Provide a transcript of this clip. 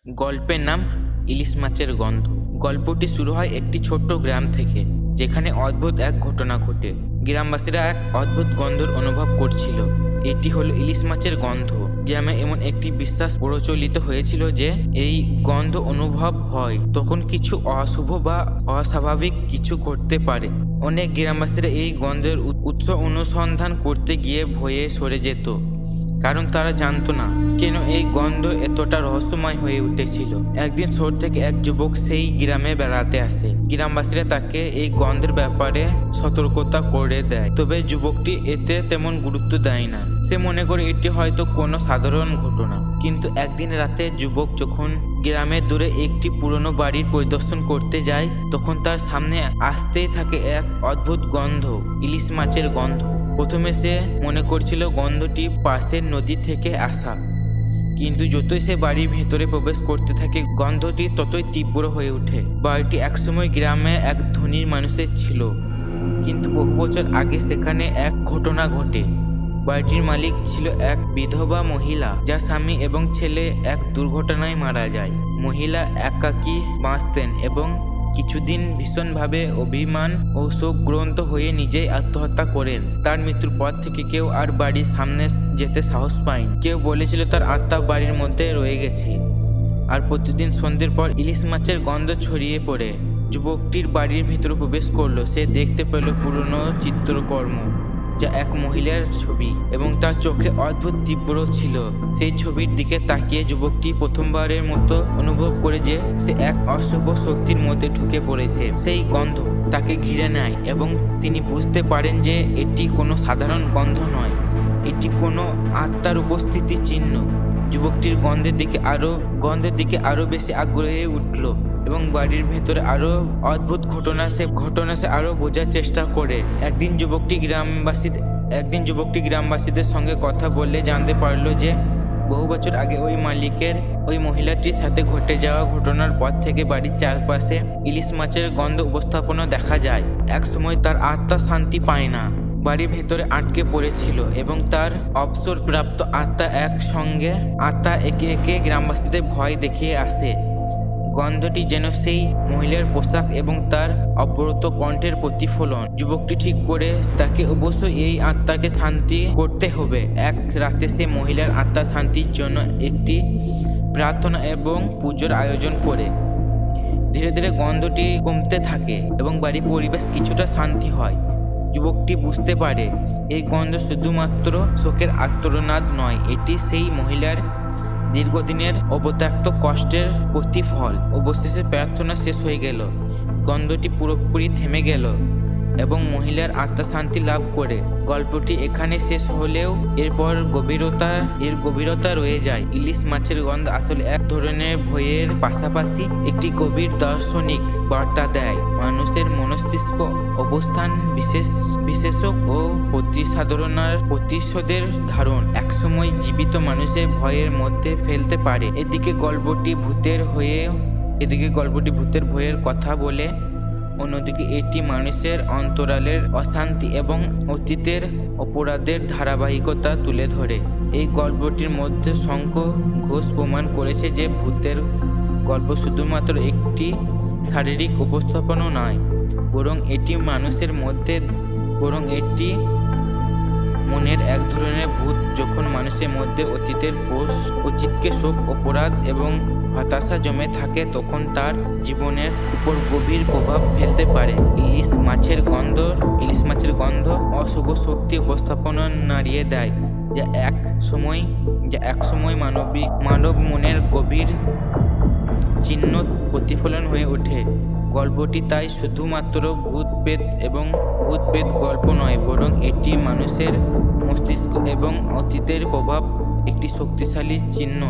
গল্পের নাম ইলিশ মাছের গন্ধ। গল্পটি শুরু হয় একটি ছোট্ট গ্রাম থেকে, যেখানে অদ্ভুত এক ঘটনা ঘটে। গ্রামবাসীরা এক অদ্ভুত গন্ধর অনুভব করছিল। এটি হলো ইলিশ মাছের গন্ধ। গ্রামে এমন একটি বিশ্বাস প্রচলিত হয়েছিল যে এই গন্ধ অনুভব হয় তখন কিছু অশুভ বা অস্বাভাবিক কিছু ঘটতে পারে। অনেক গ্রামবাসীরা এই গন্ধের উৎস অনুসন্ধান করতে গিয়ে ভয়ে সরে যেত, কারণ তারা জানতো না কেন এই গন্ধ এতটা রহস্যময় হয়ে উঠেছিল। একদিন শহর থেকে এক যুবক সেই গ্রামে বেড়াতে আসে। গ্রামবাসীরা তাকে এই গন্ধের ব্যাপারে সতর্কতা করে দেয়, তবে যুবকটি এতে তেমন গুরুত্ব দেয় না। সে মনে করে এটি হয়তো কোনো সাধারণ ঘটনা। কিন্তু একদিন রাতে যুবক যখন গ্রামের দূরে একটি পুরনো বাড়ির পরিদর্শন করতে যায়, তখন তার সামনে আসতেই থাকে এক অদ্ভুত গন্ধ, ইলিশ মাছের গন্ধ। প্রথমে সে মনে করছিল গন্ধটি পাশের নদী থেকে আসা, কিন্তু যতই সে বাড়ির ভেতরে প্রবেশ করতে থাকে গন্ধটি ততই তীব্র হয়ে ওঠে। বাড়িটি একসময় গ্রামে এক ধনী মানুষের ছিল, কিন্তু বহু বছর আগে সেখানে এক ঘটনা ঘটে। বাড়িটির মালিক ছিল এক বিধবা মহিলা, যার স্বামী এবং ছেলে এক দুর্ঘটনায় মারা যায়। মহিলা একাকী বাঁচতেন এবং কিছুদিন ভীষণভাবে অভিমান ও শোকগ্রস্ত হয়ে নিজেই আত্মহত্যা করেন। তার মৃত্যুর পর থেকে কেউ আর বাড়ির সামনে যেতে সাহস পায়নি। কেউ বলেছিল তার আত্মা বাড়ির মধ্যে রয়ে গেছে। আর প্রতিদিন সন্ধ্যের পর ইলিশ মাছের গন্ধ ছড়িয়ে পড়ে। যুবকটির বাড়ির ভিতরে প্রবেশ করলো। সে দেখতে পেল পুরনো চিত্রকর্ম, যা এক মহিলার ছবি, এবং তার চোখে অদ্ভুত তীব্র ছিল। সেই ছবির দিকে তাকিয়ে যুবকটি প্রথমবারের মতো অনুভব করে যে সে এক অশুভ শক্তির মধ্যে ঢুকে পড়েছে। সেই গন্ধ তাকে ঘিরে নেয় এবং তিনি বুঝতে পারেন যে এটি কোনো সাধারণ গন্ধ নয়, এটি কোনো আত্মার উপস্থিতির চিহ্ন। যুবকটির গন্ধের দিকে আরো বেশি আগ্রহী হয়ে উঠল এবং বাড়ির ভেতরে আরো অদ্ভুত ঘটনা সে আরো বোঝার চেষ্টা করে। একদিন যুবকটি গ্রামবাসীদের সঙ্গে কথা বললে জানতে পারলো যে বহু বছর আগে ওই মহিলাটির সাথে ঘটে যাওয়া ঘটনার পর থেকে বাড়ির চারপাশে ইলিশ মাছের গন্ধ উপস্থাপনা দেখা যায়। এক সময় তার আত্মা শান্তি পায় না, বাড়ির ভেতরে আটকে পড়েছিল এবং তার অবসরপ্রাপ্ত আত্মা একে একে গ্রামবাসীদের ভয় দেখিয়ে আসে। গন্ধটি যেন সেই মহিলার পোশাক এবং তার অবরত কণ্ঠের প্রতিফলন। যুবকটি ঠিক করে তাকে অবশ্যই এই আত্মাকে শান্তি করতে হবে। এক রাতে সে মহিলার আত্মার শান্তির জন্য একটি প্রার্থনা এবং পুজোর আয়োজন করে। ধীরে ধীরে গন্ধটি কমতে থাকে এবং বাড়ির পরিবেশ কিছুটা শান্তি হয়। যুবকটি বুঝতে পারে এই গন্ধ শুধুমাত্র শোকের আর্তনাদ নয়, এটি সেই মহিলার দীর্ঘদিনের অবত্যক্ত কষ্টের প্রতিফল। অবশেষে প্রার্থনা শেষ হয়ে গেল, গন্ধটি পুরোপুরি থেমে গেল এবং মহিলার আত্মা শান্তি লাভ করে। গল্পটি এখানে শেষ হলেও এর গভীরতা রয়ে যায়। ইলিশ মাছের গন্ধ আসলে এক ধরনের ভয়ের পাশাপাশি একটি গভীর দার্শনিক বার্তা দেয়। মানুষের মস্তিষ্ক অবস্থান বিশেষক ও সাধারণের প্রতিশোধের ধারণ একসময় জীবিত মানুষের ভয়ের মধ্যে ফেলতে পারে। এদিকে গল্পটি ভূতের ভয়ের কথা বলে, অন্যদিকে এটি মানুষের অন্তরালের অশান্তি এবং অতীতের অপরাধের ধারাবাহিকতা তুলে ধরে। এই গল্পটির মধ্যে শঙ্কর ঘোষ প্রমাণ করেছে যে ভূতের গল্প শুধুমাত্র একটি শারীরিক উপস্থাপনা নয়, বরং এটি মনের এক ধরনের ভূত। যখন মানুষের মধ্যে অতীতকে শোক, অপরাধ এবং হতাশা জমে থাকে, তখন তার জীবনের উপর গভীর প্রভাব ফেলতে পারে। ইলিশ মাছের গন্ধ অশুভ শক্তি উপস্থাপনা নাড়িয়ে দেয়, যা এক সময় মানব মনের গভীর চিহ্ন প্রতিফলন হয়ে ওঠে। গল্পটি তাই শুধুমাত্র ভূত-প্রেত গল্প নয়, বরং এটি মানুষের মস্তিষ্ক এবং অতীতের প্রভাব একটি শক্তিশালী চিহ্ন।